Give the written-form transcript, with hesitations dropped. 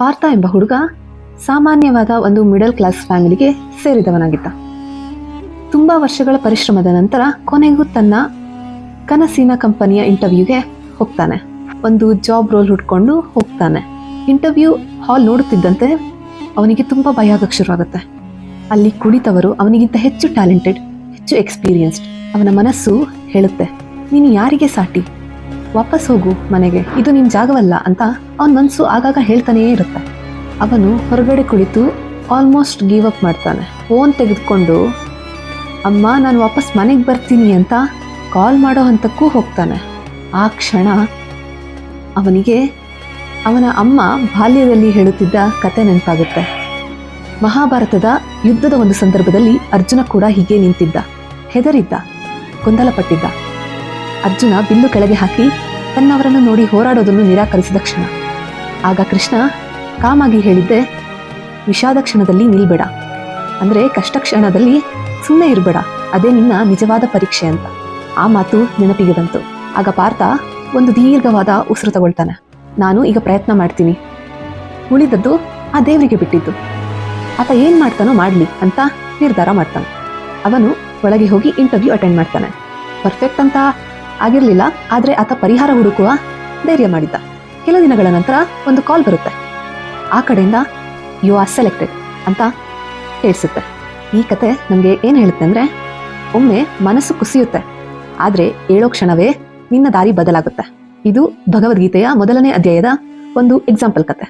ಪಾರ್ಥ ಎಂಬ ಹುಡುಗ ಸಾಮಾನ್ಯವಾದ ಒಂದು ಮಿಡಲ್ ಕ್ಲಾಸ್ ಫ್ಯಾಮಿಲಿಗೆ ಸೇರಿದವನಾಗಿದ್ದ. ತುಂಬಾ ವರ್ಷಗಳ ಪರಿಶ್ರಮದ ನಂತರ ಕೊನೆಗೂ ತನ್ನ ಕನಸಿನ ಕಂಪನಿಯ ಇಂಟರ್ವ್ಯೂಗೆ ಹೋಗ್ತಾನೆ. ಒಂದು ಜಾಬ್ ರೋಲ್ ಹುಡ್ಕೊಂಡು ಹೋಗ್ತಾನೆ. ಇಂಟರ್ವ್ಯೂ ಹಾಲ್ ನೋಡುತ್ತಿದ್ದಂತೆ ಅವನಿಗೆ ತುಂಬಾ ಭಯ ಆಗಕ್ಕೆ ಶುರುವಾಗುತ್ತೆ. ಅಲ್ಲಿ ಕುಳಿತವರು ಅವನಿಗಿಂತ ಹೆಚ್ಚು ಟ್ಯಾಲೆಂಟೆಡ್, ಹೆಚ್ಚು ಎಕ್ಸ್ಪೀರಿಯನ್ಸ್ಡ್. ಅವನ ಮನಸ್ಸು ಹೇಳುತ್ತೆ, ನೀನು ಯಾರಿಗೆ ಸಾಟಿ, ವಾಪಸ್ ಹೋಗು ಮನೆಗೆ, ಇದು ನಿನ್ನ ಜಾಗವಲ್ಲ ಅಂತ ಅವನ ಮನಸ್ಸು ಆಗಾಗ ಹೇಳ್ತಾನೇ ಇರುತ್ತೆ. ಅವನು ಹೊರಗಡೆ ಕುಳಿತು ಆಲ್ಮೋಸ್ಟ್ ಗಿವ್ ಅಪ್ ಮಾಡ್ತಾನೆ. ಫೋನ್ ತೆಗೆದುಕೊಂಡು ಅಮ್ಮ ನಾನು ವಾಪಸ್ ಮನೆಗೆ ಬರ್ತೀನಿ ಅಂತ ಕಾಲ್ ಮಾಡೋ ಹಂತಕ್ಕೂ ಹೋಗ್ತಾನೆ. ಆ ಕ್ಷಣ ಅವನಿಗೆ ಅವನ ಅಮ್ಮ ಬಾಲ್ಯದಲ್ಲಿ ಹೇಳುತ್ತಿದ್ದ ಕತೆ ನೆನಪಾಗುತ್ತೆ. ಮಹಾಭಾರತದ ಯುದ್ಧದ ಒಂದು ಸಂದರ್ಭದಲ್ಲಿ ಅರ್ಜುನ ಕೂಡ ಹೀಗೆ ನಿಂತಿದ್ದ, ಹೆದರಿದ್ದ, ಗೊಂದಲಪಟ್ಟಿದ್ದ. ಅರ್ಜುನ ಬಿಲ್ಲು ಕೆಳಗೆ ಹಾಕಿ ತನ್ನವರನ್ನು ನೋಡಿ ಹೋರಾಡೋದನ್ನು ನಿರಾಕರಿಸಿದ ಕ್ಷಣ. ಆಗ ಕೃಷ್ಣ ಕಾಮಾಗಿ ಹೇಳಿದ್ದೆ, ವಿಷಾದ ಕ್ಷಣದಲ್ಲಿ ನಿಲ್ಬೇಡ, ಅಂದರೆ ಕಷ್ಟ ಕ್ಷಣದಲ್ಲಿ ಸುಮ್ಮನೆ ಇರಬೇಡ, ಅದೇ ನಿನ್ನ ನಿಜವಾದ ಪರೀಕ್ಷೆ ಅಂತ. ಆ ಮಾತು ನೆನಪಿಗೆ ಬಂತು. ಆಗ ಪಾರ್ಥ ಒಂದು ದೀರ್ಘವಾದ ಉಸಿರು ತಗೊಳ್ತಾನೆ. ನಾನು ಈಗ ಪ್ರಯತ್ನ ಮಾಡ್ತೀನಿ, ಉಳಿದದ್ದು ಆ ದೇವರಿಗೆ ಬಿಟ್ಟಿದ್ದು, ಆತ ಏನು ಮಾಡ್ತಾನೋ ಮಾಡಲಿ ಅಂತ ನಿರ್ಧಾರ ಮಾಡ್ತಾನೆ. ಅವನು ಒಳಗೆ ಹೋಗಿ ಇಂಟರ್ವ್ಯೂ ಅಟೆಂಡ್ ಮಾಡ್ತಾನೆ. ಪರ್ಫೆಕ್ಟ್ ಅಂತ ಆಗಿರಲಿಲ್ಲ, ಆದರೆ ಆತ ಪರಿಹಾರ ಹುಡುಕುವ ಧೈರ್ಯ ಮಾಡಿದ್ದ. ಕೆಲ ದಿನಗಳ ನಂತರ ಒಂದು ಕಾಲ್ ಬರುತ್ತೆ. ಆ ಕಡೆಯಿಂದ ಯು ಆರ್ ಸೆಲೆಕ್ಟೆಡ್ ಅಂತ ಹೇಳಿಸುತ್ತೆ. ಈ ಕತೆ ನಮಗೆ ಏನು ಹೇಳುತ್ತೆ ಅಂದರೆ, ಒಮ್ಮೆ ಮನಸ್ಸು ಕುಸಿಯುತ್ತೆ, ಆದರೆ ಏಳೋ ಕ್ಷಣವೇ ನಿನ್ನ ದಾರಿ ಬದಲಾಗುತ್ತೆ. ಇದು ಭಗವದ್ಗೀತೆಯ ಮೊದಲನೇ ಅಧ್ಯಾಯದ ಒಂದು ಎಕ್ಸಾಂಪಲ್ ಕತೆ.